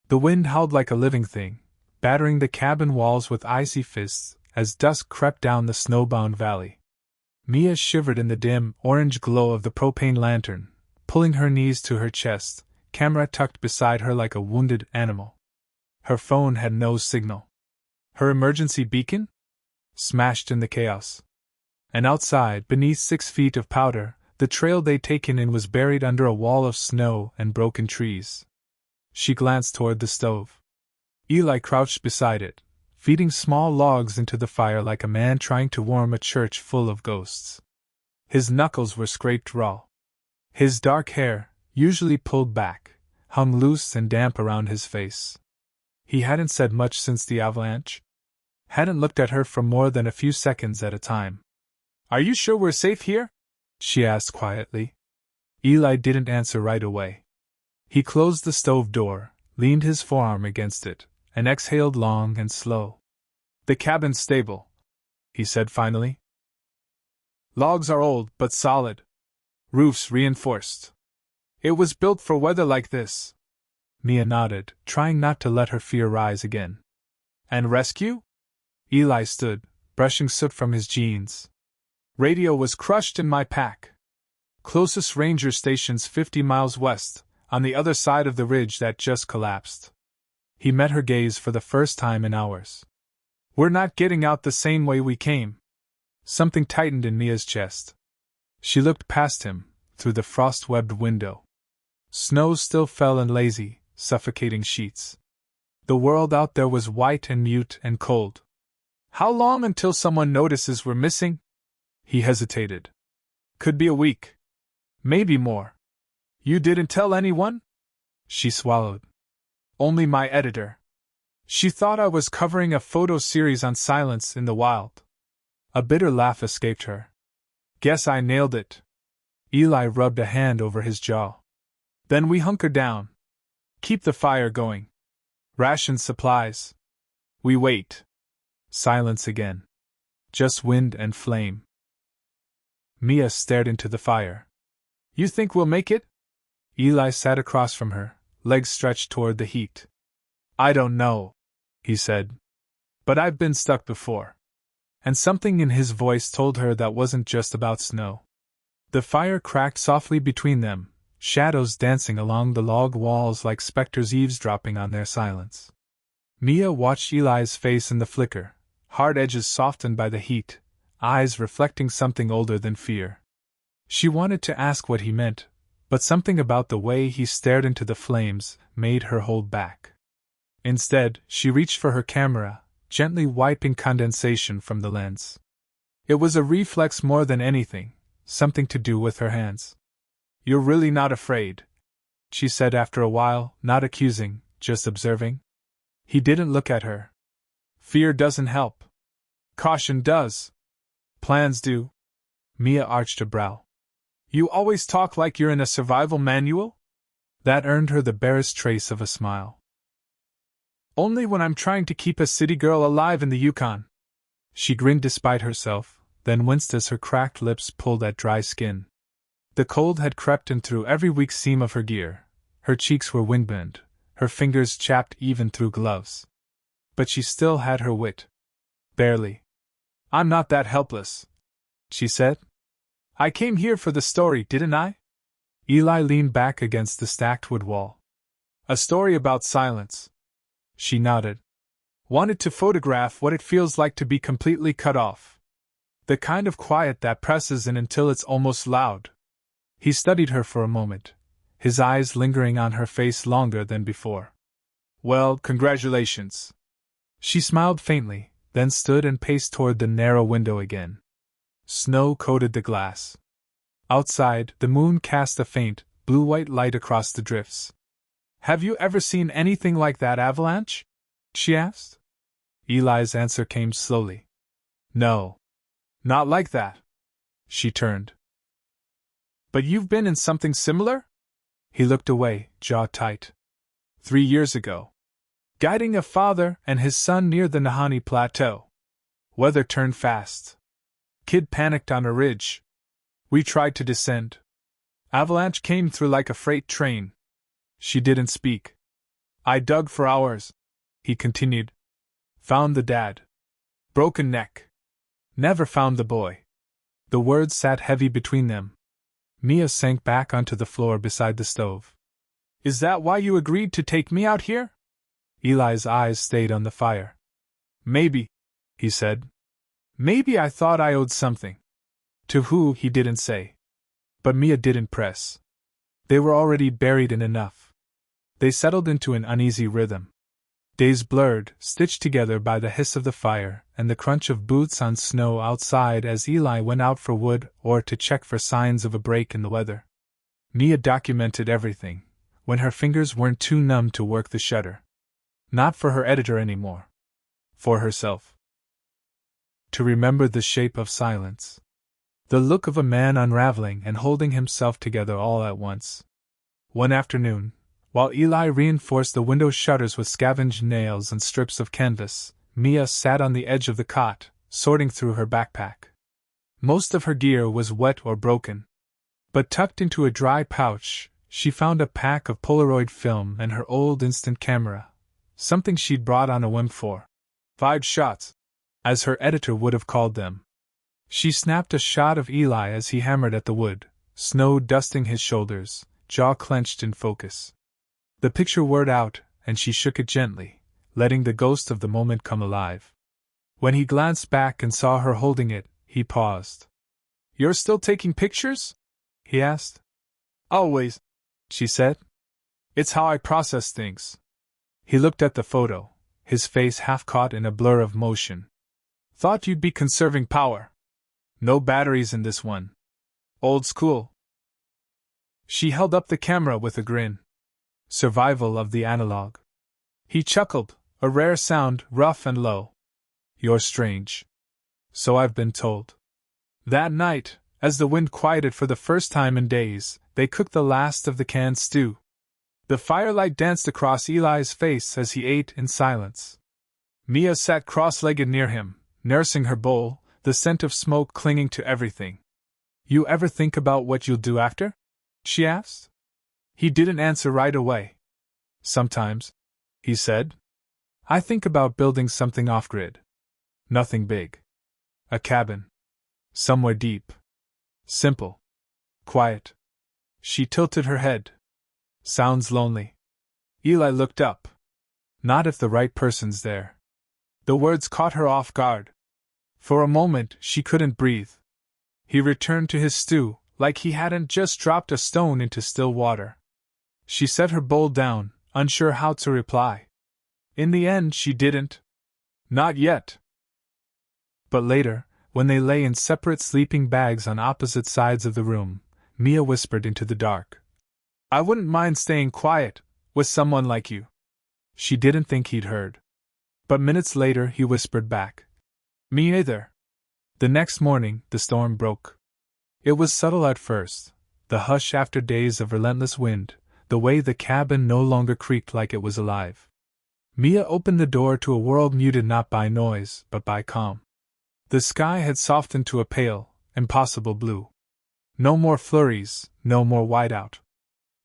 The wind howled like a living thing, battering the cabin walls with icy fists as dusk crept down the snowbound valley. Mia shivered in the dim, orange glow of the propane lantern, pulling her knees to her chest, camera tucked beside her like a wounded animal. Her phone had no signal. Her emergency beacon? Smashed in the chaos. And outside, beneath 6 feet of powder, the trail they'd taken in was buried under a wall of snow and broken trees. She glanced toward the stove. Eli crouched beside it, feeding small logs into the fire like a man trying to warm a church full of ghosts. His knuckles were scraped raw. His dark hair, usually pulled back, hung loose and damp around his face. He hadn't said much since the avalanche. Hadn't looked at her for more than a few seconds at a time. "Are you sure we're safe here?" she asked quietly. Eli didn't answer right away. He closed the stove door, leaned his forearm against it, and exhaled long and slow. "The cabin's stable," he said finally. "Logs are old but solid. Roof's reinforced. It was built for weather like this." Mia nodded, trying not to let her fear rise again. "And rescue?" Eli stood, brushing soot from his jeans. "Radio was crushed in my pack. Closest ranger station's 50 miles west, on the other side of the ridge that just collapsed." He met her gaze for the first time in hours. "We're not getting out the same way we came." Something tightened in Mia's chest. She looked past him, through the frost-webbed window. Snow still fell in lazy, suffocating sheets. The world out there was white and mute and cold. "How long until someone notices we're missing?" He hesitated. "Could be a week. Maybe more." "You didn't tell anyone?" She swallowed. "Only my editor. She thought I was covering a photo series on silence in the wild." A bitter laugh escaped her. "Guess I nailed it." Eli rubbed a hand over his jaw. "Then we hunker down. Keep the fire going. Ration supplies. We wait." Silence again. Just wind and flame. Mia stared into the fire. "You think we'll make it?" Eli sat across from her, legs stretched toward the heat. "I don't know," he said. "But I've been stuck before." And something in his voice told her that wasn't just about snow. The fire cracked softly between them, shadows dancing along the log walls like specters eavesdropping on their silence. Mia watched Eli's face in the flicker, hard edges softened by the heat, eyes reflecting something older than fear. She wanted to ask what he meant, but something about the way he stared into the flames made her hold back. Instead, she reached for her camera, gently wiping condensation from the lens. It was a reflex more than anything, something to do with her hands. "You're really not afraid?" she said after a while, not accusing, just observing. He didn't look at her. "Fear doesn't help. Caution does." "Plans do." Mia arched a brow. "You always talk like you're in a survival manual?" That earned her the barest trace of a smile. "Only when I'm trying to keep a city girl alive in the Yukon." She grinned despite herself, then winced as her cracked lips pulled at dry skin. The cold had crept in through every weak seam of her gear. Her cheeks were windburned, her fingers chapped even through gloves. But she still had her wit. Barely. "I'm not that helpless," she said. "I came here for the story, didn't I?" Eli leaned back against the stacked wood wall. "A story about silence." She nodded. "Wanted to photograph what it feels like to be completely cut off. The kind of quiet that presses in until it's almost loud." He studied her for a moment, his eyes lingering on her face longer than before. "Well, congratulations." She smiled faintly, then stood and paced toward the narrow window again. Snow coated the glass. Outside, the moon cast a faint, blue-white light across the drifts. "Have you ever seen anything like that avalanche?" she asked. Eli's answer came slowly. "No. Not like that." She turned. "But you've been in something similar?" He looked away, jaw tight. 3 years ago. Guiding a father and his son near the Nahanni Plateau. Weather turned fast. Kid panicked on a ridge. We tried to descend. Avalanche came through like a freight train." She didn't speak. I dug for hours, he continued. Found the dad. Broken neck. Never found the boy. The words sat heavy between them. Mia sank back onto the floor beside the stove. Is that why you agreed to take me out here? Eli's eyes stayed on the fire. Maybe, he said. Maybe I thought I owed something. To who, he didn't say. But Mia didn't press. They were already buried in enough. They settled into an uneasy rhythm. Days blurred, stitched together by the hiss of the fire and the crunch of boots on snow outside as Eli went out for wood or to check for signs of a break in the weather. Mia documented everything, when her fingers weren't too numb to work the shutter. Not for her editor anymore. For herself. To remember the shape of silence. The look of a man unraveling and holding himself together all at once. One afternoon, while Eli reinforced the window shutters with scavenged nails and strips of canvas, Mia sat on the edge of the cot, sorting through her backpack. Most of her gear was wet or broken. But tucked into a dry pouch, she found a pack of Polaroid film and her old instant camera, something she'd brought on a whim for 5 shots, as her editor would have called them. She snapped a shot of Eli as he hammered at the wood, snow dusting his shoulders, jaw clenched in focus. The picture whirred out, and she shook it gently, letting the ghost of the moment come alive. When he glanced back and saw her holding it, he paused. You're still taking pictures? He asked. Always, she said. It's how I process things. He looked at the photo, his face half caught in a blur of motion. Thought you'd be conserving power. No batteries in this one. Old school. She held up the camera with a grin. Survival of the analog. He chuckled, a rare sound, rough and low. You're strange. So I've been told. That night, as the wind quieted for the first time in days, they cooked the last of the canned stew. The firelight danced across Eli's face as he ate in silence. Mia sat cross-legged near him, nursing her bowl, the scent of smoke clinging to everything. You ever think about what you'll do after? She asked. He didn't answer right away. Sometimes, he said. I think about building something off-grid. Nothing big. A cabin. Somewhere deep. Simple. Quiet. She tilted her head. Sounds lonely. Eli looked up. Not if the right person's there. The words caught her off guard. For a moment, she couldn't breathe. He returned to his stew, like he hadn't just dropped a stone into still water. She set her bowl down, unsure how to reply. In the end, she didn't. Not yet. But later, when they lay in separate sleeping bags on opposite sides of the room, Mia whispered into the dark. I wouldn't mind staying quiet, with someone like you. She didn't think he'd heard. But minutes later he whispered back. Me either. The next morning, the storm broke. It was subtle at first, the hush after days of relentless wind, the way the cabin no longer creaked like it was alive. Mia opened the door to a world muted not by noise, but by calm. The sky had softened to a pale, impossible blue. No more flurries, no more whiteout.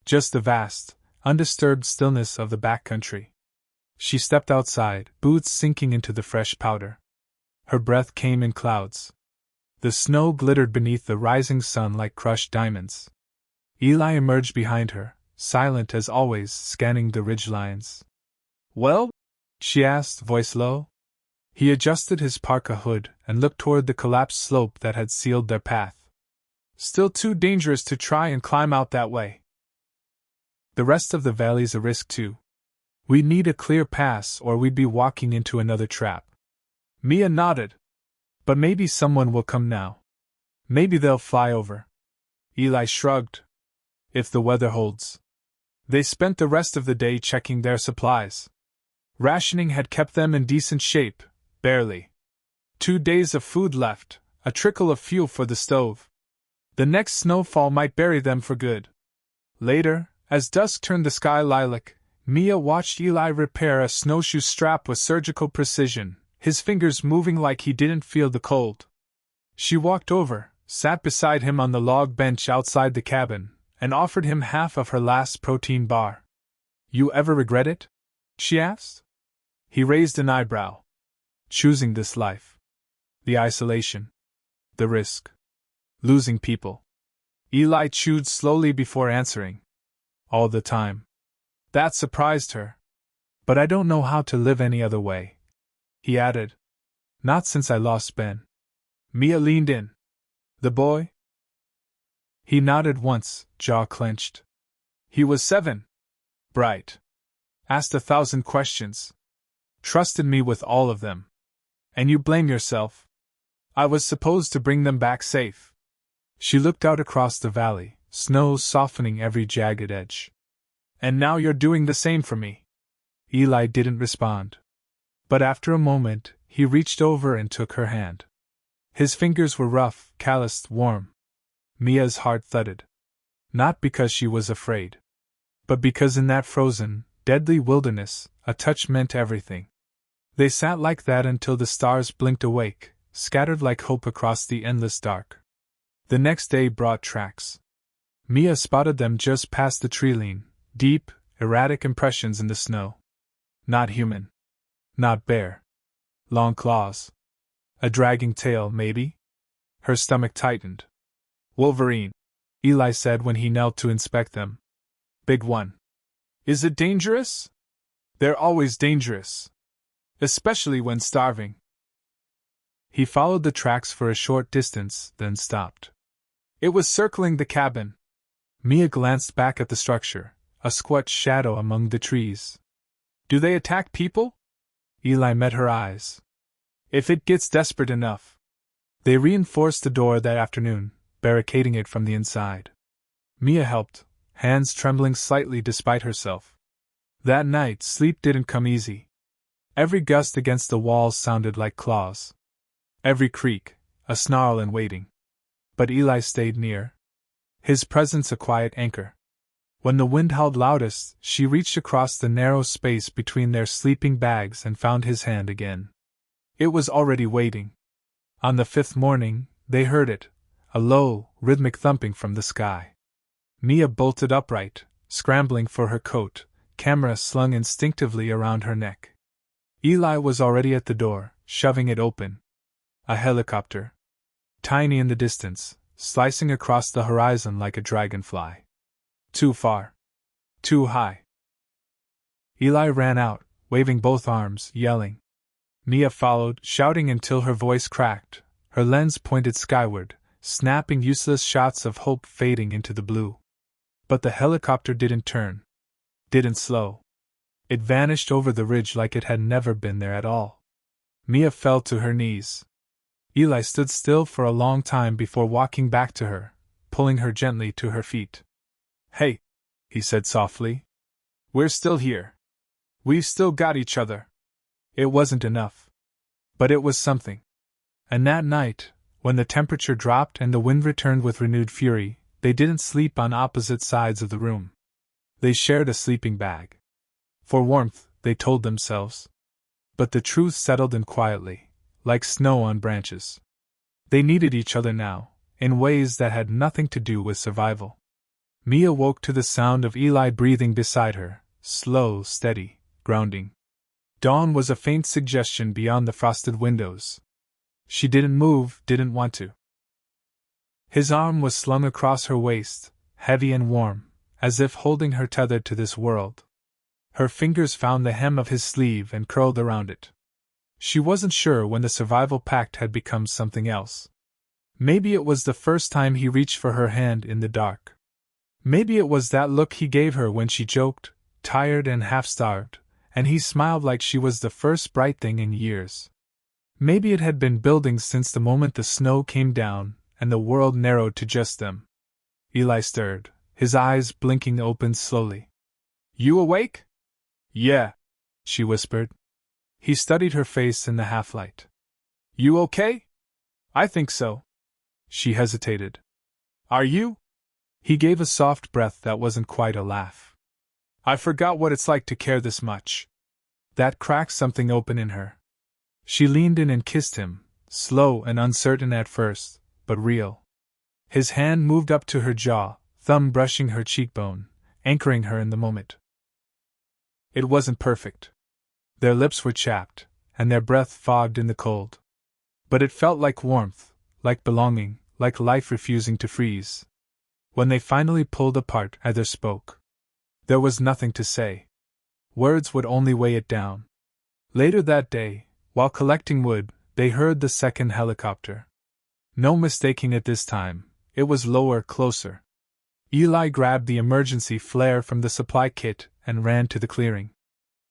Just the vast, undisturbed stillness of the backcountry. She stepped outside, boots sinking into the fresh powder. Her breath came in clouds. The snow glittered beneath the rising sun like crushed diamonds. Eli emerged behind her, silent as always, scanning the ridgelines. Well? She asked, voice low. He adjusted his parka hood and looked toward the collapsed slope that had sealed their path. Still too dangerous to try and climb out that way. The rest of the valley's a risk too. We'd need a clear pass or we'd be walking into another trap. Mia nodded. But maybe someone will come now. Maybe they'll fly over. Eli shrugged. If the weather holds. They spent the rest of the day checking their supplies. Rationing had kept them in decent shape, barely. 2 days of food left, a trickle of fuel for the stove. The next snowfall might bury them for good. Later, as dusk turned the sky lilac, Mia watched Eli repair a snowshoe strap with surgical precision, his fingers moving like he didn't feel the cold. She walked over, sat beside him on the log bench outside the cabin, and offered him half of her last protein bar. You ever regret it? she asked. He raised an eyebrow. Choosing this life. The isolation. The risk. Losing people. Eli chewed slowly before answering. All the time. That surprised her. But I don't know how to live any other way. He added. Not since I lost Ben. Mia leaned in. The boy? He nodded once, jaw clenched. He was 7. Bright. Asked 1,000 questions. Trusted me with all of them. And you blame yourself. I was supposed to bring them back safe. She looked out across the valley, snow softening every jagged edge. And now you're doing the same for me. Eli didn't respond. But after a moment, he reached over and took her hand. His fingers were rough, calloused, warm. Mia's heart thudded. Not because she was afraid. But because in that frozen, deadly wilderness, a touch meant everything. They sat like that until the stars blinked awake, scattered like hope across the endless dark. The next day brought tracks. Mia spotted them just past the tree-line, deep, erratic impressions in the snow. Not human. Not bear. Long claws. A dragging tail, maybe? Her stomach tightened. Wolverine, Eli said when he knelt to inspect them. Big one. Is it dangerous? They're always dangerous. Especially when starving. He followed the tracks for a short distance, then stopped. It was circling the cabin. Mia glanced back at the structure, a squat shadow among the trees. Do they attack people? Eli met her eyes. If it gets desperate enough. They reinforced the door that afternoon, barricading it from the inside. Mia helped, hands trembling slightly despite herself. That night, sleep didn't come easy. Every gust against the walls sounded like claws. Every creak, a snarl in waiting. But Eli stayed near. His presence a quiet anchor. When the wind howled loudest, she reached across the narrow space between their sleeping bags and found his hand again. It was already waiting. On the 5th morning, they heard it, a low, rhythmic thumping from the sky. Mia bolted upright, scrambling for her coat, camera slung instinctively around her neck. Eli was already at the door, shoving it open. A helicopter. Tiny in the distance, slicing across the horizon like a dragonfly. Too far. Too high. Eli ran out, waving both arms, yelling. Mia followed, shouting until her voice cracked, her lens pointed skyward, snapping useless shots of hope fading into the blue. But the helicopter didn't turn. Didn't slow. It vanished over the ridge like it had never been there at all. Mia fell to her knees. Eli stood still for a long time before walking back to her, pulling her gently to her feet. Hey, he said softly. We're still here. We've still got each other. It wasn't enough. But it was something. And that night, when the temperature dropped and the wind returned with renewed fury, they didn't sleep on opposite sides of the room. They shared a sleeping bag. For warmth, they told themselves. But the truth settled in quietly, like snow on branches. They needed each other now, in ways that had nothing to do with survival. Mia woke to the sound of Eli breathing beside her, slow, steady, grounding. Dawn was a faint suggestion beyond the frosted windows. She didn't move, didn't want to. His arm was slung across her waist, heavy and warm, as if holding her tethered to this world. Her fingers found the hem of his sleeve and curled around it. She wasn't sure when the survival pact had become something else. Maybe it was the first time he reached for her hand in the dark. Maybe it was that look he gave her when she joked, tired and half-starved, and he smiled like she was the first bright thing in years. Maybe it had been building since the moment the snow came down and the world narrowed to just them. Eli stirred, his eyes blinking open slowly. You awake? Yeah, she whispered. He studied her face in the half-light. You okay? I think so. She hesitated. Are you? He gave a soft breath that wasn't quite a laugh. I forgot what it's like to care this much. That cracked something open in her. She leaned in and kissed him, slow and uncertain at first, but real. His hand moved up to her jaw, thumb brushing her cheekbone, anchoring her in the moment. It wasn't perfect. Their lips were chapped, and their breath fogged in the cold. But it felt like warmth, like belonging, like life refusing to freeze. When they finally pulled apart, either spoke. There was nothing to say. Words would only weigh it down. Later that day, while collecting wood, they heard the second helicopter. No mistaking it this time, it was lower, closer. Eli grabbed the emergency flare from the supply kit and ran to the clearing.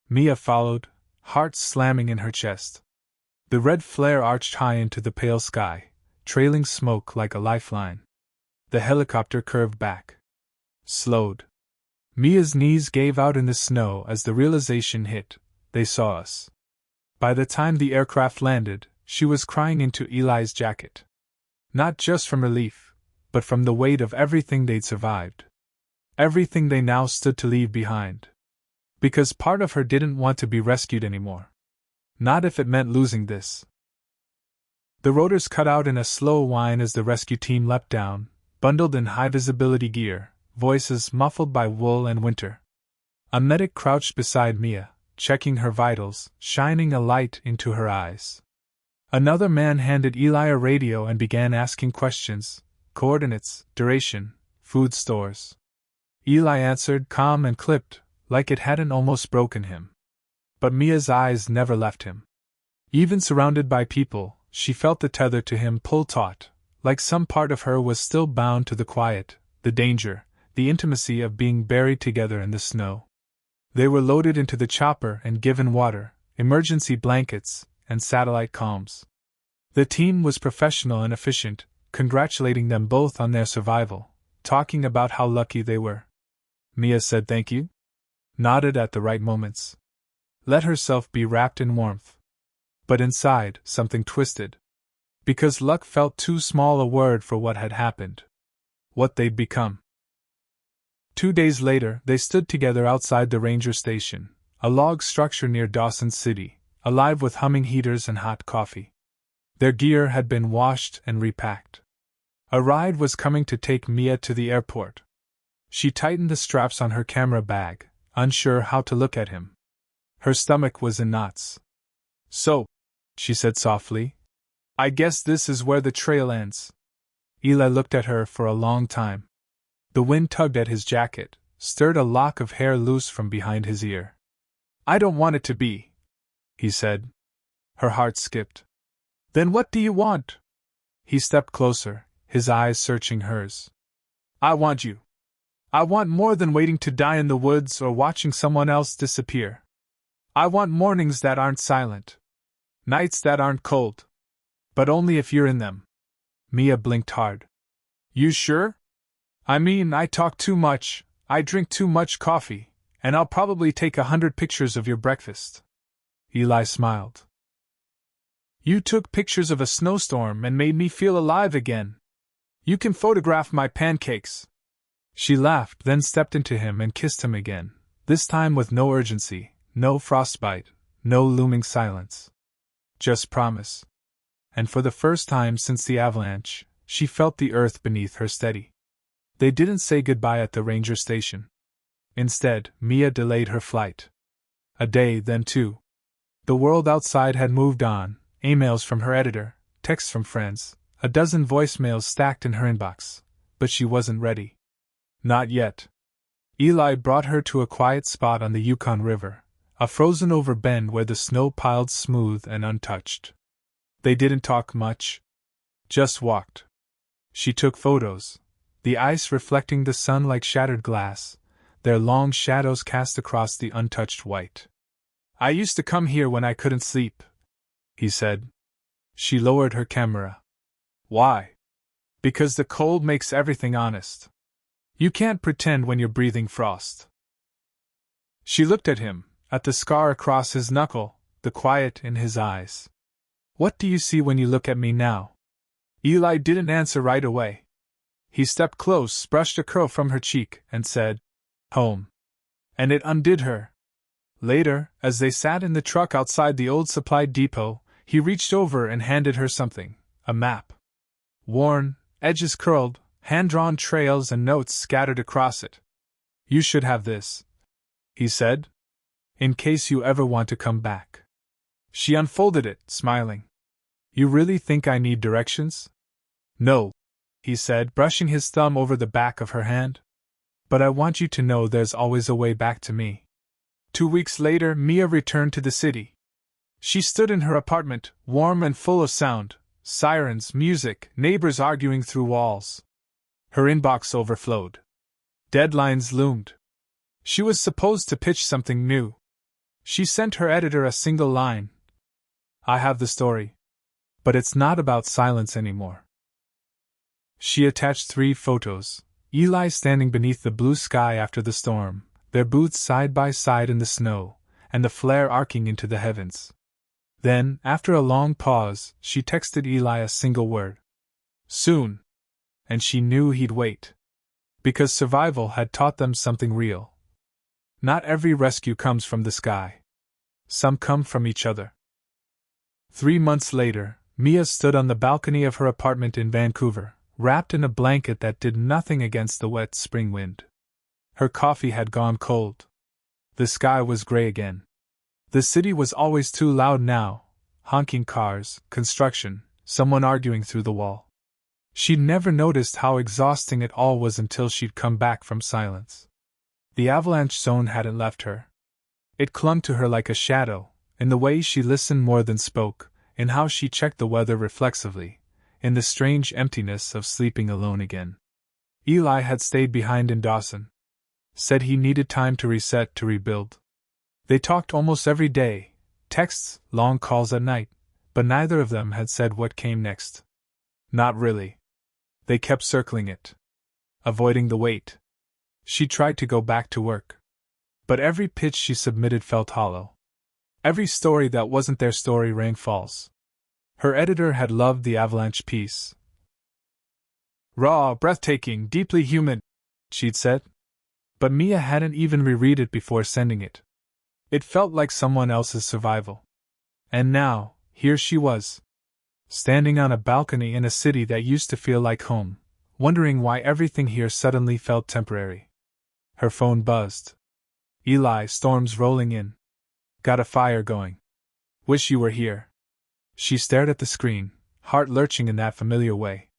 Mia followed, heart slamming in her chest. The red flare arched high into the pale sky, trailing smoke like a lifeline. The helicopter curved back. Slowed. Mia's knees gave out in the snow as the realization hit: they saw us. By the time the aircraft landed, she was crying into Eli's jacket. Not just from relief, but from the weight of everything they'd survived. Everything they now stood to leave behind. Because part of her didn't want to be rescued anymore. Not if it meant losing this. The rotors cut out in a slow whine as the rescue team leapt down, bundled in high-visibility gear, voices muffled by wool and winter. A medic crouched beside Mia, checking her vitals, shining a light into her eyes. Another man handed Eli a radio and began asking questions: coordinates, duration, food stores. Eli answered, calm and clipped, like it hadn't almost broken him. But Mia's eyes never left him. Even surrounded by people, she felt the tether to him pull taut, like some part of her was still bound to the quiet, the danger, the intimacy of being buried together in the snow. They were loaded into the chopper and given water, emergency blankets, and satellite comms. The team was professional and efficient, congratulating them both on their survival, talking about how lucky they were. Mia said thank you, nodded at the right moments, let herself be wrapped in warmth. But inside, something twisted. Because luck felt too small a word for what had happened. What they'd become. 2 days later, they stood together outside the ranger station, a log structure near Dawson City, alive with humming heaters and hot coffee. Their gear had been washed and repacked. A ride was coming to take Mia to the airport. She tightened the straps on her camera bag, unsure how to look at him. Her stomach was in knots. So, she said softly, I guess this is where the trail ends. Eli looked at her for a long time. The wind tugged at his jacket, stirred a lock of hair loose from behind his ear. I don't want it to be, he said. Her heart skipped. Then what do you want? He stepped closer, his eyes searching hers. I want you. I want more than waiting to die in the woods or watching someone else disappear. I want mornings that aren't silent. Nights that aren't cold. But only if you're in them. Mia blinked hard. You sure? I mean, I talk too much, I drink too much coffee, and I'll probably take 100 pictures of your breakfast. Eli smiled. You took pictures of a snowstorm and made me feel alive again. You can photograph my pancakes. She laughed, then stepped into him and kissed him again, this time with no urgency, no frostbite, no looming silence. Just promise. And for the first time since the avalanche, she felt the earth beneath her steady. They didn't say goodbye at the ranger station. Instead, Mia delayed her flight. A day, then 2. The world outside had moved on, emails from her editor, texts from friends, a dozen voicemails stacked in her inbox, but she wasn't ready. Not yet. Eli brought her to a quiet spot on the Yukon River, a frozen-over bend where the snow piled smooth and untouched. They didn't talk much. Just walked. She took photos, the ice reflecting the sun like shattered glass, their long shadows cast across the untouched white. I used to come here when I couldn't sleep, he said. She lowered her camera. Why? Because the cold makes everything honest. You can't pretend when you're breathing frost. She looked at him, at the scar across his knuckle, the quiet in his eyes. What do you see when you look at me now? Eli didn't answer right away. He stepped close, brushed a curl from her cheek, and said, Home. And it undid her. Later, as they sat in the truck outside the old supply depot, he reached over and handed her something, a map. Worn, edges curled, hand-drawn trails and notes scattered across it. You should have this, he said. In case you ever want to come back. She unfolded it, smiling. You really think I need directions? No, he said, brushing his thumb over the back of her hand. But I want you to know there's always a way back to me. 2 weeks later, Mia returned to the city. She stood in her apartment, warm and full of sound, sirens, music, neighbors arguing through walls. Her inbox overflowed. Deadlines loomed. She was supposed to pitch something new. She sent her editor a single line. I have the story. But it's not about silence anymore. She attached 3 photos. Eli standing beneath the blue sky after the storm, their boots side by side in the snow, and the flare arcing into the heavens. Then, after a long pause, she texted Eli a single word. Soon. And she knew he'd wait. Because survival had taught them something real. Not every rescue comes from the sky. Some come from each other. 3 months later, Mia stood on the balcony of her apartment in Vancouver, wrapped in a blanket that did nothing against the wet spring wind. Her coffee had gone cold. The sky was gray again. The city was always too loud now. Honking cars, construction, someone arguing through the wall. She'd never noticed how exhausting it all was until she'd come back from silence. The avalanche zone hadn't left her. It clung to her like a shadow, in the way she listened more than spoke, in how she checked the weather reflexively, in the strange emptiness of sleeping alone again. Eli had stayed behind in Dawson. Said he needed time to reset, to rebuild. They talked almost every day, texts, long calls at night, but neither of them had said what came next. Not really. They kept circling it. Avoiding the wait. She tried to go back to work. But every pitch she submitted felt hollow. Every story that wasn't their story rang false. Her editor had loved the Avalanche piece. Raw, breathtaking, deeply human, she'd said. But Mia hadn't even reread it before sending it. It felt like someone else's survival. And now, here she was. Standing on a balcony in a city that used to feel like home, wondering why everything here suddenly felt temporary. Her phone buzzed. Eli, storm's rolling in. Got a fire going. Wish you were here. She stared at the screen, heart lurching in that familiar way.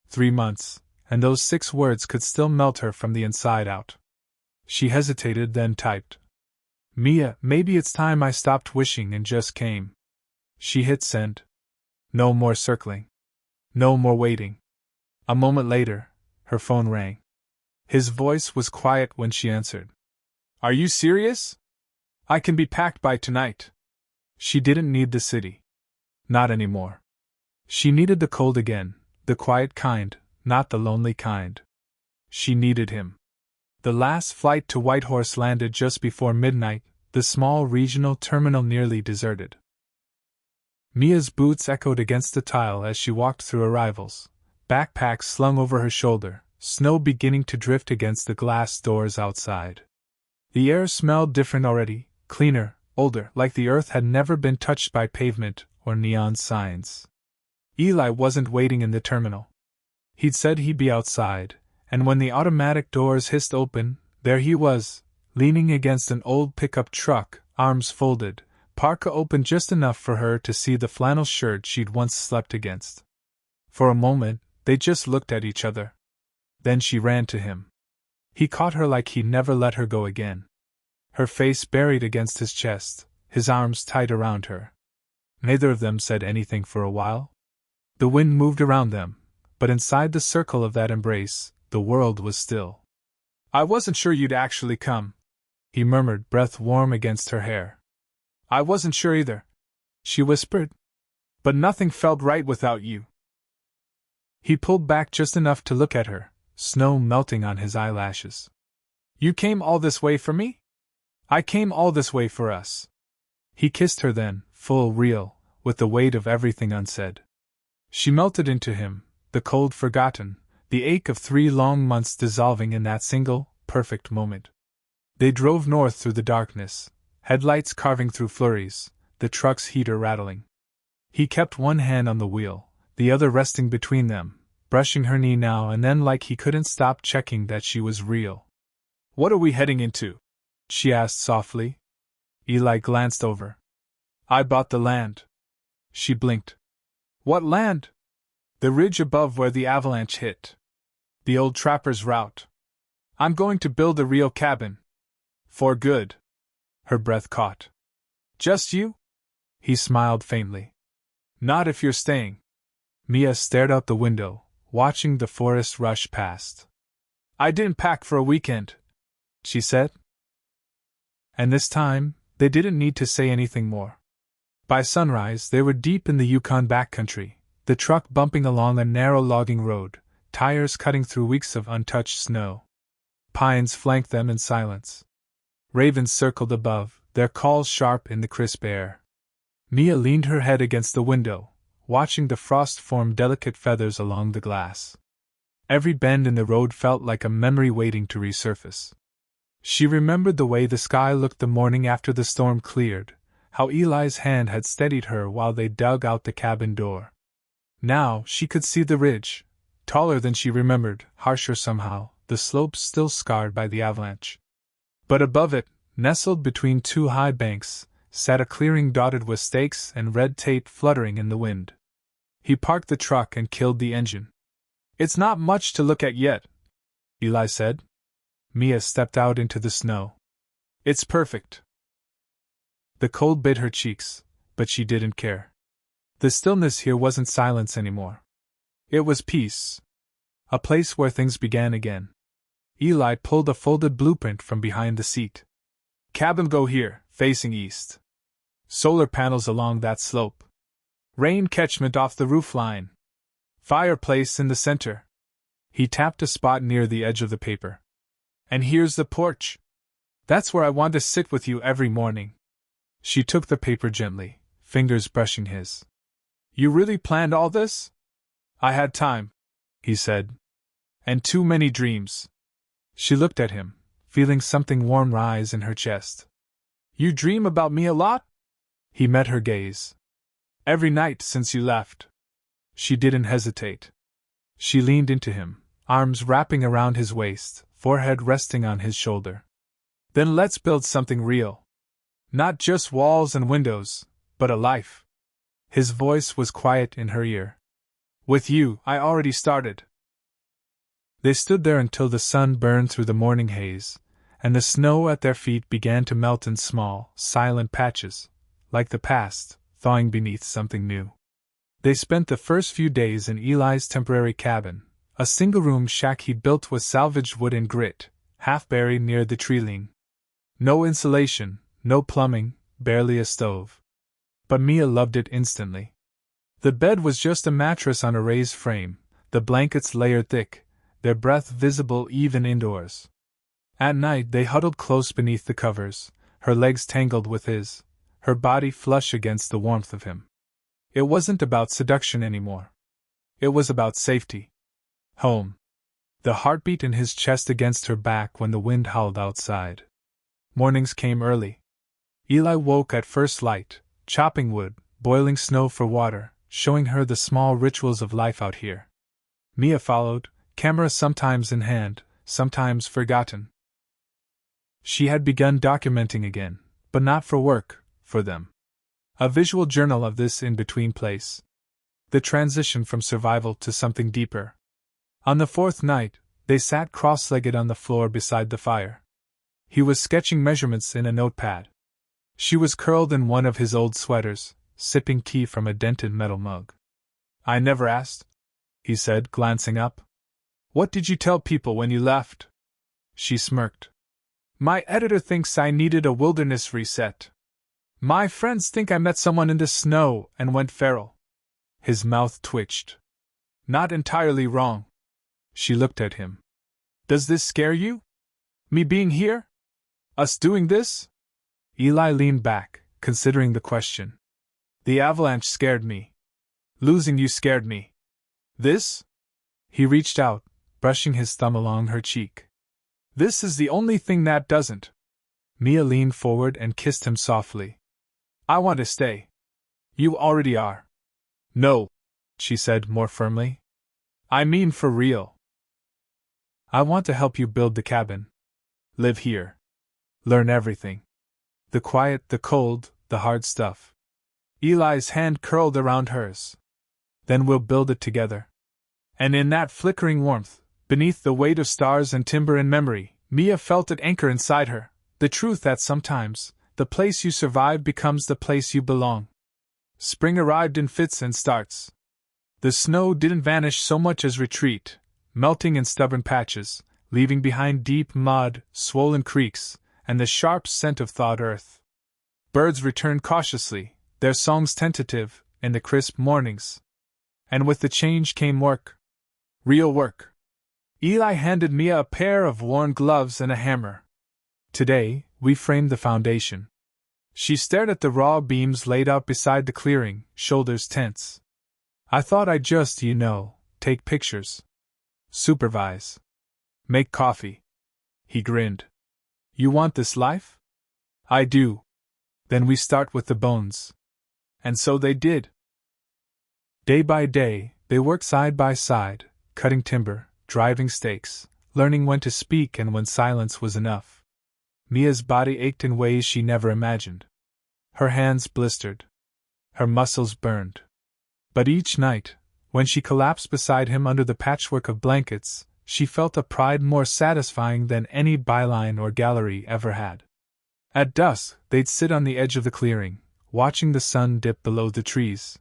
3 months, and those 6 words could still melt her from the inside out. She hesitated, then typed. Mia, maybe it's time I stopped wishing and just came. She hit send. No more circling. No more waiting. A moment later, her phone rang. His voice was quiet when she answered. Are you serious? I can be packed by tonight. She didn't need the city. Not anymore. She needed the cold again, the quiet kind, not the lonely kind. She needed him. The last flight to Whitehorse landed just before midnight, the small regional terminal nearly deserted. Mia's boots echoed against the tile as she walked through arrivals, backpack slung over her shoulder, snow beginning to drift against the glass doors outside. The air smelled different already, cleaner, older, like the earth had never been touched by pavement or neon signs. Eli wasn't waiting in the terminal. He'd said he'd be outside, and when the automatic doors hissed open, there he was, leaning against an old pickup truck, arms folded, parka open just enough for her to see the flannel shirt she'd once slept against. For a moment, they just looked at each other. Then she ran to him. He caught her like he'd never let her go again. Her face buried against his chest, his arms tight around her. Neither of them said anything for a while. The wind moved around them, but inside the circle of that embrace, the world was still. I wasn't sure you'd actually come, he murmured, breath warm against her hair. I wasn't sure either, she whispered. But nothing felt right without you. He pulled back just enough to look at her, snow melting on his eyelashes. You came all this way for me? I came all this way for us. He kissed her then, full, real, with the weight of everything unsaid. She melted into him, the cold forgotten, the ache of 3 long months dissolving in that single, perfect moment. They drove north through the darkness, headlights carving through flurries, the truck's heater rattling. He kept one hand on the wheel, the other resting between them, brushing her knee now and then like he couldn't stop checking that she was real. What are we heading into? She asked softly. Eli glanced over. I bought the land. She blinked. What land? The ridge above where the avalanche hit. The old trapper's route. I'm going to build a real cabin. For good. Her breath caught. Just you? He smiled faintly. Not if you're staying. Mia stared out the window, watching the forest rush past. I didn't pack for a weekend, she said. And this time, they didn't need to say anything more. By sunrise, they were deep in the Yukon backcountry, the truck bumping along a narrow logging road, tires cutting through weeks of untouched snow. Pines flanked them in silence. Ravens circled above, their calls sharp in the crisp air. Mia leaned her head against the window, watching the frost form delicate feathers along the glass. Every bend in the road felt like a memory waiting to resurface. She remembered the way the sky looked the morning after the storm cleared, how Eli's hand had steadied her while they dug out the cabin door. Now she could see the ridge, taller than she remembered, harsher somehow, the slopes still scarred by the avalanche. But above it, nestled between two high banks, sat a clearing dotted with stakes and red tape fluttering in the wind. He parked the truck and killed the engine. It's not much to look at yet, Eli said. Mia stepped out into the snow. It's perfect. The cold bit her cheeks, but she didn't care. The stillness here wasn't silence anymore. It was peace. A place where things began again. Eli pulled a folded blueprint from behind the seat. Cabin go here, facing east. Solar panels along that slope. Rain catchment off the roof line. Fireplace in the center. He tapped a spot near the edge of the paper. And here's the porch. That's where I want to sit with you every morning. She took the paper gently, fingers brushing his. You really planned all this? I had time, he said. And too many dreams. She looked at him, feeling something warm rise in her chest. You dream about me a lot? He met her gaze. Every night since you left. She didn't hesitate. She leaned into him, arms wrapping around his waist, forehead resting on his shoulder. Then let's build something real. Not just walls and windows, but a life. His voice was quiet in her ear. With you, I already started. They stood there until the sun burned through the morning haze, and the snow at their feet began to melt in small, silent patches, like the past, thawing beneath something new. They spent the first few days in Eli's temporary cabin, a single-room shack he built with salvaged wood and grit, half buried near the tree-line. No insulation, no plumbing, barely a stove. But Mia loved it instantly. The bed was just a mattress on a raised frame, the blankets layered thick, their breath visible even indoors. At night they huddled close beneath the covers, her legs tangled with his, her body flush against the warmth of him. It wasn't about seduction anymore. It was about safety. Home. The heartbeat in his chest against her back when the wind howled outside. Mornings came early. Eli woke at first light, chopping wood, boiling snow for water, showing her the small rituals of life out here. Mia followed, camera sometimes in hand, sometimes forgotten. She had begun documenting again, but not for work, for them. A visual journal of this in-between place. The transition from survival to something deeper. On the fourth night, they sat cross-legged on the floor beside the fire. He was sketching measurements in a notepad. She was curled in one of his old sweaters, sipping tea from a dented metal mug. I never asked, he said, glancing up. What did you tell people when you left? She smirked. My editor thinks I needed a wilderness reset. My friends think I met someone in the snow and went feral. His mouth twitched. Not entirely wrong. She looked at him. Does this scare you? Me being here? Us doing this? Eli leaned back, considering the question. The avalanche scared me. Losing you scared me. This? He reached out, brushing his thumb along her cheek. This is the only thing that doesn't. Mia leaned forward and kissed him softly. I want to stay. You already are. No, she said more firmly. I mean for real. I want to help you build the cabin. Live here. Learn everything. The quiet, the cold, the hard stuff. Eli's hand curled around hers. Then we'll build it together. And in that flickering warmth, beneath the weight of stars and timber and memory, Mia felt it anchor inside her, the truth that sometimes, the place you survive becomes the place you belong. Spring arrived in fits and starts. The snow didn't vanish so much as retreat, melting in stubborn patches, leaving behind deep mud, swollen creeks, and the sharp scent of thawed earth. Birds returned cautiously, their songs tentative, in the crisp mornings. And with the change came work. Real work. Eli handed Mia a pair of worn gloves and a hammer. Today, we framed the foundation. She stared at the raw beams laid out beside the clearing, shoulders tense. I thought I'd just, take pictures. Supervise. Make coffee. He grinned. You want this life? I do. Then we start with the bones. And so they did. Day by day, they worked side by side, cutting timber, driving stakes, learning when to speak and when silence was enough. Mia's body ached in ways she never imagined. Her hands blistered. Her muscles burned. But each night, when she collapsed beside him under the patchwork of blankets, she felt a pride more satisfying than any byline or gallery ever had. At dusk, they'd sit on the edge of the clearing, watching the sun dip below the trees.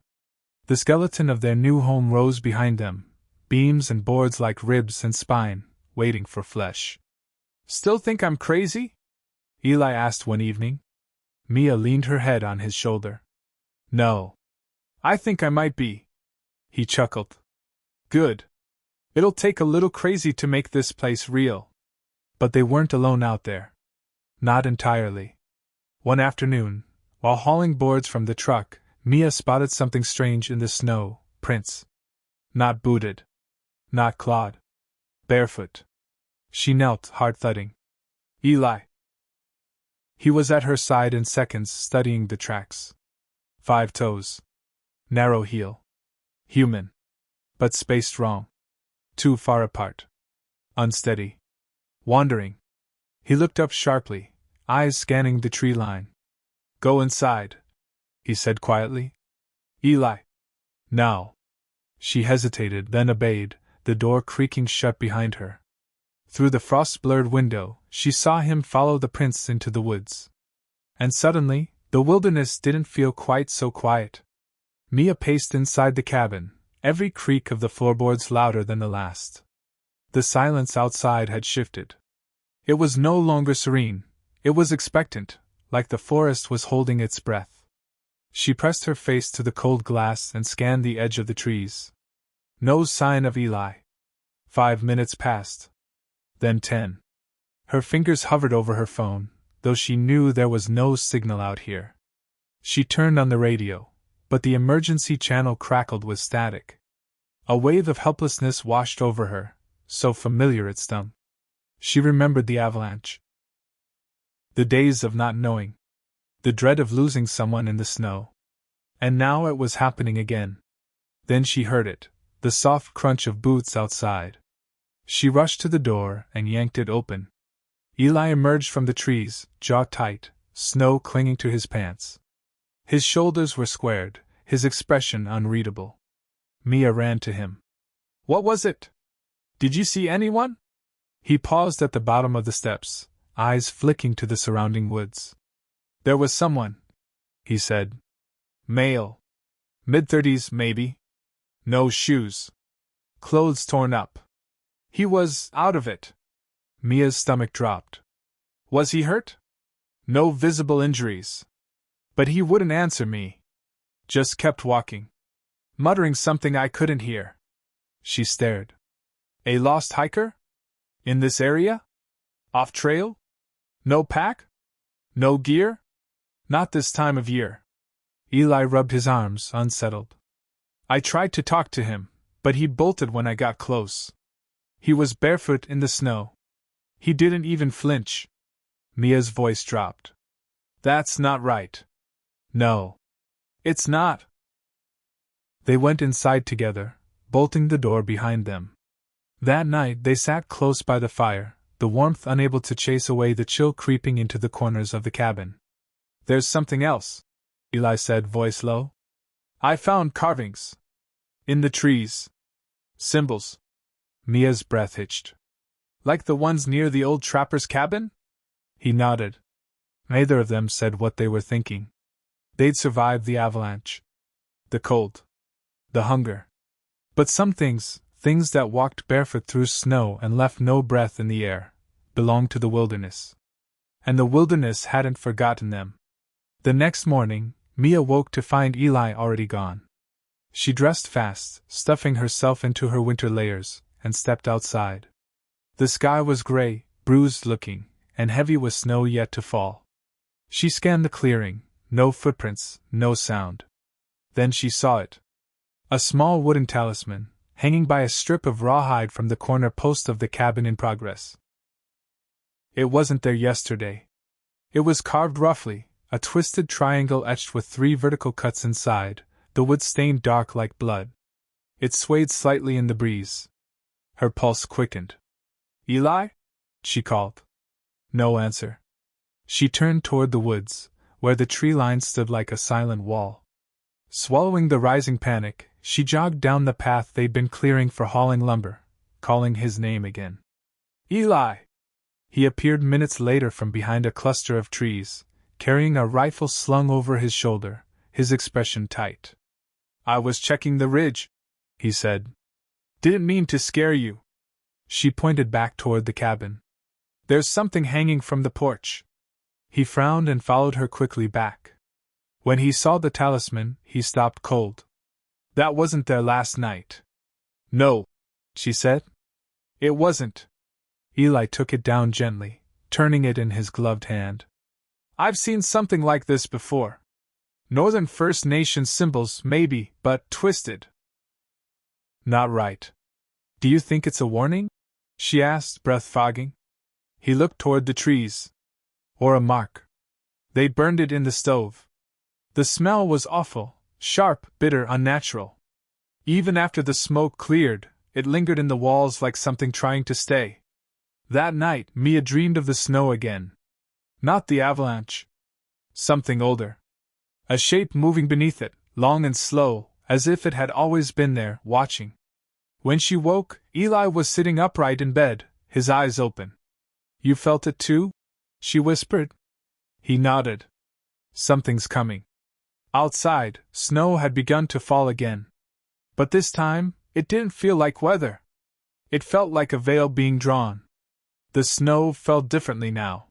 The skeleton of their new home rose behind them, beams and boards like ribs and spine, waiting for flesh. Still think I'm crazy? Eli asked one evening. Mia leaned her head on his shoulder. No. I think I might be. He chuckled. Good. It'll take a little crazy to make this place real. But they weren't alone out there. Not entirely. One afternoon, while hauling boards from the truck, Mia spotted something strange in the snow, prints. Not booted. Not clawed. Barefoot. She knelt, heart thudding. Eli. He was at her side in seconds, studying the tracks. 5 toes. Narrow heel. Human. But spaced wrong. Too far apart. Unsteady. Wandering. He looked up sharply, eyes scanning the tree line. Go inside, he said quietly. Eli. Now. She hesitated, then obeyed, the door creaking shut behind her. Through the frost-blurred window, she saw him follow the prints into the woods. And suddenly, the wilderness didn't feel quite so quiet. Mia paced inside the cabin, every creak of the floorboards louder than the last. The silence outside had shifted. It was no longer serene, it was expectant, like the forest was holding its breath. She pressed her face to the cold glass and scanned the edge of the trees. No sign of Eli. 5 minutes passed. Then 10. Her fingers hovered over her phone, though she knew there was no signal out here. She turned on the radio, but the emergency channel crackled with static. A wave of helplessness washed over her, so familiar it stung. She remembered the avalanche. The days of not knowing. The dread of losing someone in the snow. And now it was happening again. Then she heard it, the soft crunch of boots outside. She rushed to the door and yanked it open. Eli emerged from the trees, jaw tight, snow clinging to his pants. His shoulders were squared, his expression unreadable. Mia ran to him. What was it? Did you see anyone? He paused at the bottom of the steps, eyes flicking to the surrounding woods. There was someone, he said. Male. Mid-30s, maybe. No shoes. Clothes torn up. He was out of it. Mia's stomach dropped. Was he hurt? No visible injuries. But he wouldn't answer me. Just kept walking. Muttering something I couldn't hear. She stared. A lost hiker? In this area? Off trail? No pack? No gear? Not this time of year. Eli rubbed his arms, unsettled. I tried to talk to him, but he bolted when I got close. He was barefoot in the snow. He didn't even flinch. Mia's voice dropped. That's not right. No. It's not. They went inside together, bolting the door behind them. That night they sat close by the fire, the warmth unable to chase away the chill creeping into the corners of the cabin. There's something else, Eli said, voice low. I found carvings. In the trees. Symbols. Mia's breath hitched. Like the ones near the old trapper's cabin? He nodded. Neither of them said what they were thinking. They'd survived the avalanche. The cold. The hunger. But some things that walked barefoot through snow and left no breath in the air, belonged to the wilderness. And the wilderness hadn't forgotten them. The next morning, Mia woke to find Eli already gone. She dressed fast, stuffing herself into her winter layers, and stepped outside. The sky was gray, bruised-looking, and heavy with snow yet to fall. She scanned the clearing, no footprints, no sound. Then she saw it. A small wooden talisman, hanging by a strip of rawhide from the corner post of the cabin in progress. It wasn't there yesterday. It was carved roughly, a twisted triangle etched with 3 vertical cuts inside, the wood stained dark like blood. It swayed slightly in the breeze. Her pulse quickened. Eli? She called. No answer. She turned toward the woods, where the tree line stood like a silent wall. Swallowing the rising panic, she jogged down the path they'd been clearing for hauling lumber, calling his name again. Eli! He appeared minutes later from behind a cluster of trees, carrying a rifle slung over his shoulder, his expression tight. I was checking the ridge, he said. Didn't mean to scare you. She pointed back toward the cabin. There's something hanging from the porch. He frowned and followed her quickly back. When he saw the talisman, he stopped cold. That wasn't there last night. No, she said. It wasn't. Eli took it down gently, turning it in his gloved hand. I've seen something like this before. Northern First Nations symbols, maybe, but twisted. Not right. Do you think it's a warning? She asked, breath fogging. He looked toward the trees. Or a mark. They'd burned it in the stove. The smell was awful, sharp, bitter, unnatural. Even after the smoke cleared, it lingered in the walls like something trying to stay. That night, Mia dreamed of the snow again. Not the avalanche. Something older. A shape moving beneath it, long and slow, as if it had always been there, watching. When she woke, Eli was sitting upright in bed, his eyes open. You felt it too? She whispered. He nodded. Something's coming. Outside, snow had begun to fall again. But this time, it didn't feel like weather. It felt like a veil being drawn. The snow fell differently now.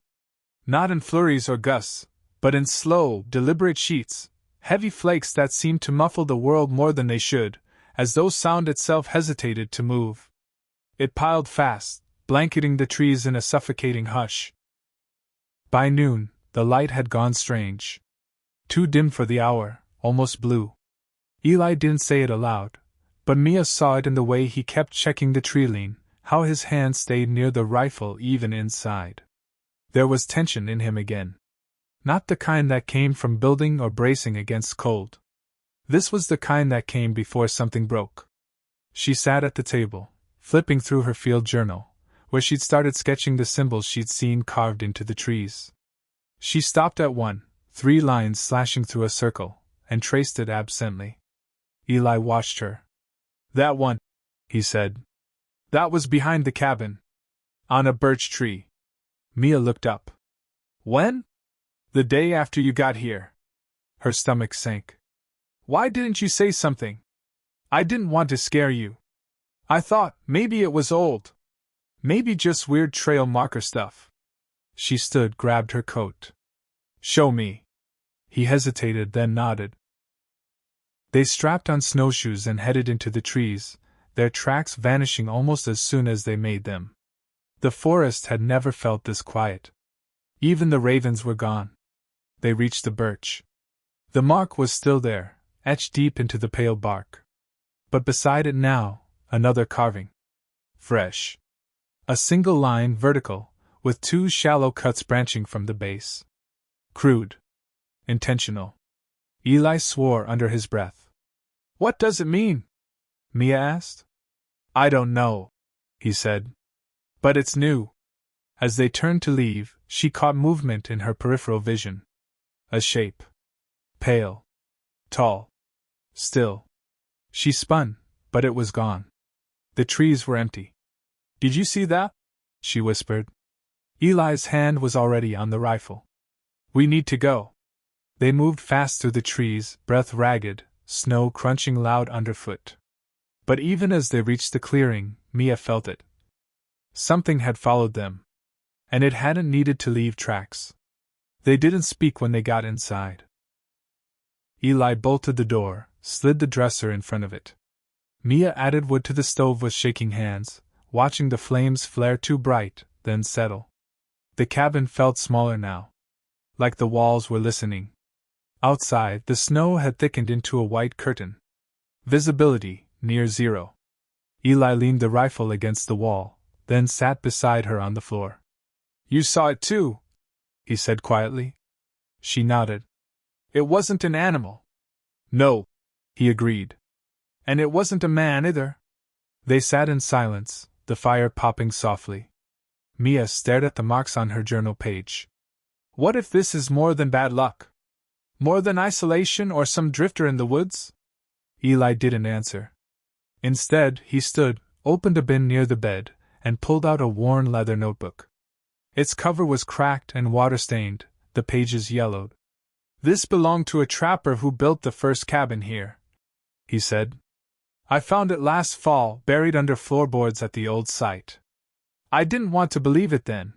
Not in flurries or gusts, but in slow, deliberate sheets, heavy flakes that seemed to muffle the world more than they should, as though sound itself hesitated to move. It piled fast, blanketing the trees in a suffocating hush. By noon, the light had gone strange. Too dim for the hour, almost blue. Eli didn't say it aloud, but Mia saw it in the way he kept checking the tree lean, how his hand stayed near the rifle even inside. There was tension in him again. Not the kind that came from building or bracing against cold. This was the kind that came before something broke. She sat at the table, flipping through her field journal, where she'd started sketching the symbols she'd seen carved into the trees. She stopped at one, 3 lines slashing through a circle, and traced it absently. Eli watched her. That one, he said. That was behind the cabin. On a birch tree. Mia looked up. When? The day after you got here. Her stomach sank. Why didn't you say something? I didn't want to scare you. I thought maybe it was old. Maybe just weird trail marker stuff. She stood, grabbed her coat. Show me. He hesitated, then nodded. They strapped on snowshoes and headed into the trees, their tracks vanishing almost as soon as they made them. The forest had never felt this quiet. Even the ravens were gone. They reached the birch. The mark was still there, etched deep into the pale bark. But beside it now, another carving. Fresh. A single line, vertical, with 2 shallow cuts branching from the base. Crude. Intentional. Eli swore under his breath. What does it mean? Mia asked. I don't know, he said. But it's new. As they turned to leave, she caught movement in her peripheral vision. A shape. Pale. Tall. Still. She spun, but it was gone. The trees were empty. Did you see that? She whispered. Eli's hand was already on the rifle. We need to go. They moved fast through the trees, breath ragged, snow crunching loud underfoot. But even as they reached the clearing, Mia felt it. Something had followed them. And it hadn't needed to leave tracks. They didn't speak when they got inside. Eli bolted the door, slid the dresser in front of it. Mia added wood to the stove with shaking hands, watching the flames flare too bright, then settle. The cabin felt smaller now. Like the walls were listening. Outside, the snow had thickened into a white curtain. Visibility, near zero. Eli leaned the rifle against the wall, then sat beside her on the floor. You saw it too, he said quietly. She nodded. It wasn't an animal. No, he agreed. And it wasn't a man either. They sat in silence, the fire popping softly. Mia stared at the marks on her journal page. What if this is more than bad luck? More than isolation or some drifter in the woods? Eli didn't answer. Instead, he stood, opened a bin near the bed, and pulled out a worn leather notebook. Its cover was cracked and water-stained, the pages yellowed. This belonged to a trapper who built the first cabin here, he said. I found it last fall, buried under floorboards at the old site. I didn't want to believe it then.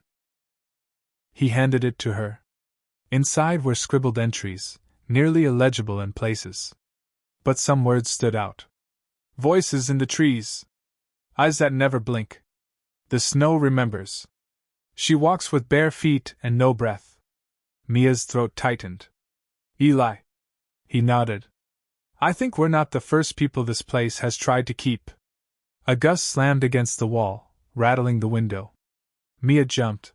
He handed it to her. Inside were scribbled entries, nearly illegible in places. But some words stood out. Voices in the trees. Eyes that never blink. The snow remembers. She walks with bare feet and no breath. Mia's throat tightened. Eli. He nodded. I think we're not the first people this place has tried to keep. A gust slammed against the wall, rattling the window. Mia jumped.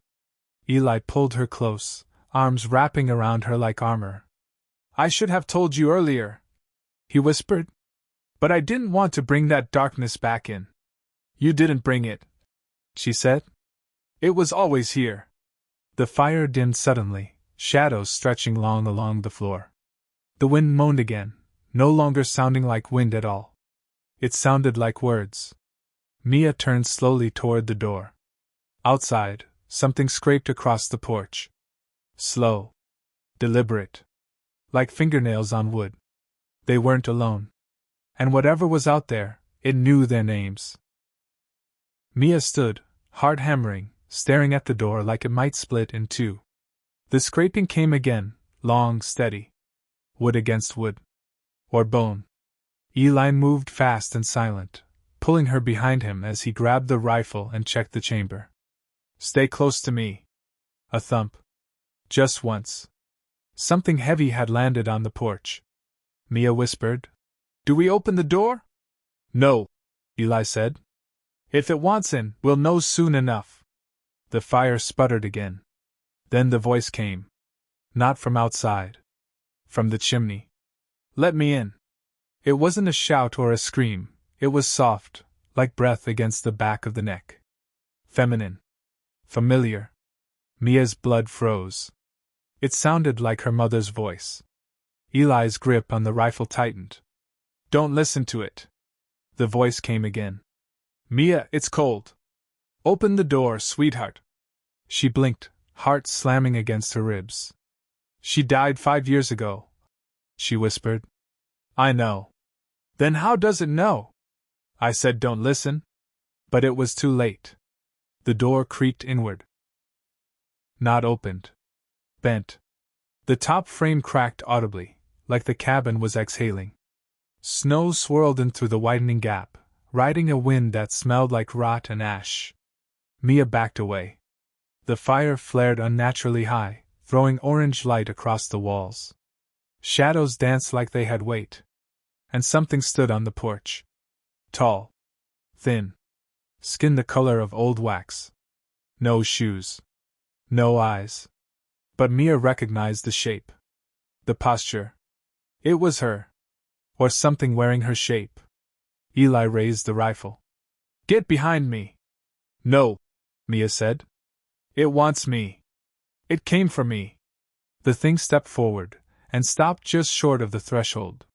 Eli pulled her close, arms wrapping around her like armor. I should have told you earlier, he whispered. But I didn't want to bring that darkness back in. You didn't bring it, she said. It was always here. The fire dimmed suddenly, shadows stretching long along the floor. The wind moaned again, no longer sounding like wind at all. It sounded like words. Mia turned slowly toward the door. Outside, something scraped across the porch. Slow. Deliberate. Like fingernails on wood. They weren't alone. And whatever was out there, it knew their names. Mia stood, heart hammering, staring at the door like it might split in two. The scraping came again, long, steady. Wood against wood. Or bone. Eli moved fast and silent, pulling her behind him as he grabbed the rifle and checked the chamber. Stay close to me. A thump. Just once. Something heavy had landed on the porch. Mia whispered. Do we open the door? No, Eli said. If it wants in, we'll know soon enough. The fire sputtered again. Then the voice came. Not from outside. From the chimney. Let me in. It wasn't a shout or a scream, it was soft, like breath against the back of the neck. Feminine. Familiar. Mia's blood froze. It sounded like her mother's voice. Eli's grip on the rifle tightened. Don't listen to it. The voice came again. Mia, it's cold. Open the door, sweetheart. She blinked, heart slamming against her ribs. She died 5 years ago, she whispered. I know. Then how does it know? I said don't listen. But it was too late. The door creaked inward. Not opened. Bent. The top frame cracked audibly, like the cabin was exhaling. Snow swirled in through the widening gap, riding a wind that smelled like rot and ash. Mia backed away. The fire flared unnaturally high, throwing orange light across the walls. Shadows danced like they had weight. And something stood on the porch. Tall. Thin. Skin the color of old wax. No shoes. No eyes. But Mia recognized the shape. The posture. It was her. Or something wearing her shape. Eli raised the rifle. Get behind me. No, Mia said. It wants me. It came for me. The thing stepped forward, and stopped just short of the threshold.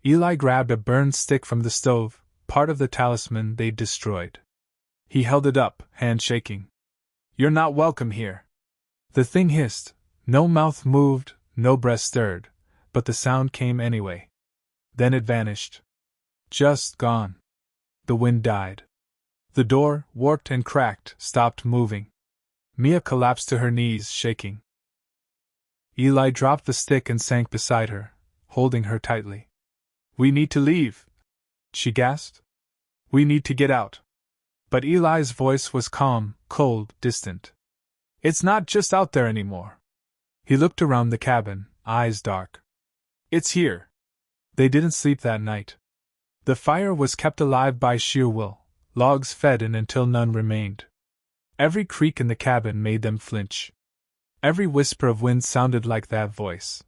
Eli grabbed a burned stick from the stove, part of the talisman they'd destroyed. He held it up, hand shaking. "You're not welcome here." The thing hissed. No mouth moved, no breast stirred, but the sound came anyway. Then it vanished. Just gone. The wind died. The door, warped and cracked, stopped moving. Mia collapsed to her knees, shaking. Eli dropped the stick and sank beside her, holding her tightly. "We need to leave," she gasped. "We need to get out." But Eli's voice was calm, cold, distant. "It's not just out there anymore." He looked around the cabin, eyes dark. "It's here." They didn't sleep that night. The fire was kept alive by sheer will, logs fed in until none remained. Every creak in the cabin made them flinch. Every whisper of wind sounded like that voice.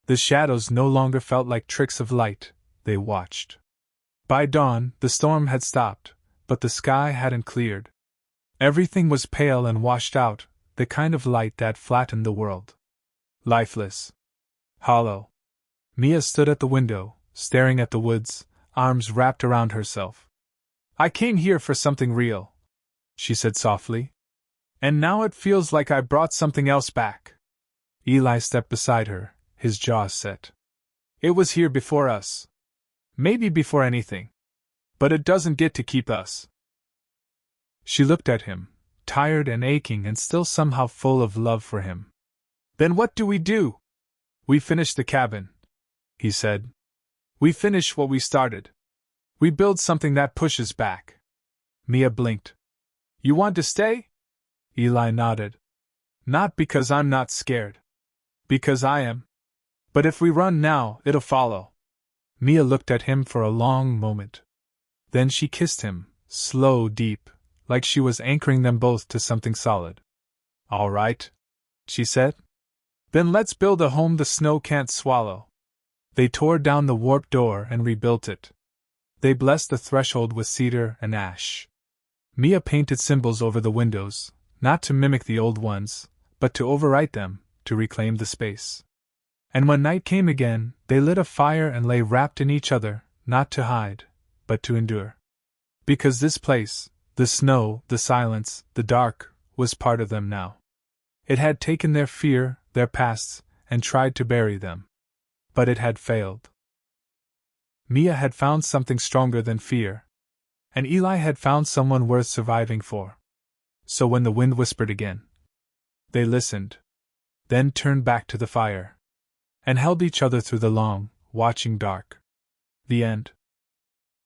The shadows no longer felt like tricks of light, they watched. By dawn, the storm had stopped, but the sky hadn't cleared. Everything was pale and washed out, the kind of light that flattened the world. Lifeless. Hollow. Mia stood at the window, staring at the woods, arms wrapped around herself. "I came here for something real," she said softly. "And now it feels like I brought something else back." Eli stepped beside her, his jaws set. "It was here before us. Maybe before anything. But it doesn't get to keep us." She looked at him, tired and aching and still somehow full of love for him. "Then what do we do?" "We finish the cabin," he said. "We finish what we started. We build something that pushes back." Mia blinked. "You want to stay?" Eli nodded. "Not because I'm not scared. Because I am. But if we run now, it'll follow." Mia looked at him for a long moment. Then she kissed him, slow, deep, like she was anchoring them both to something solid. "All right," she said. "Then let's build a home the snow can't swallow." They tore down the warped door and rebuilt it. They blessed the threshold with cedar and ash. Mia painted symbols over the windows, not to mimic the old ones, but to overwrite them, to reclaim the space. And when night came again, they lit a fire and lay wrapped in each other, not to hide, but to endure. Because this place, the snow, the silence, the dark, was part of them now. It had taken their fear, their pasts, and tried to bury them. But it had failed. Mia had found something stronger than fear. And Eli had found someone worth surviving for. So when the wind whispered again, they listened. Then turned back to the fire. And held each other through the long, watching dark. The end.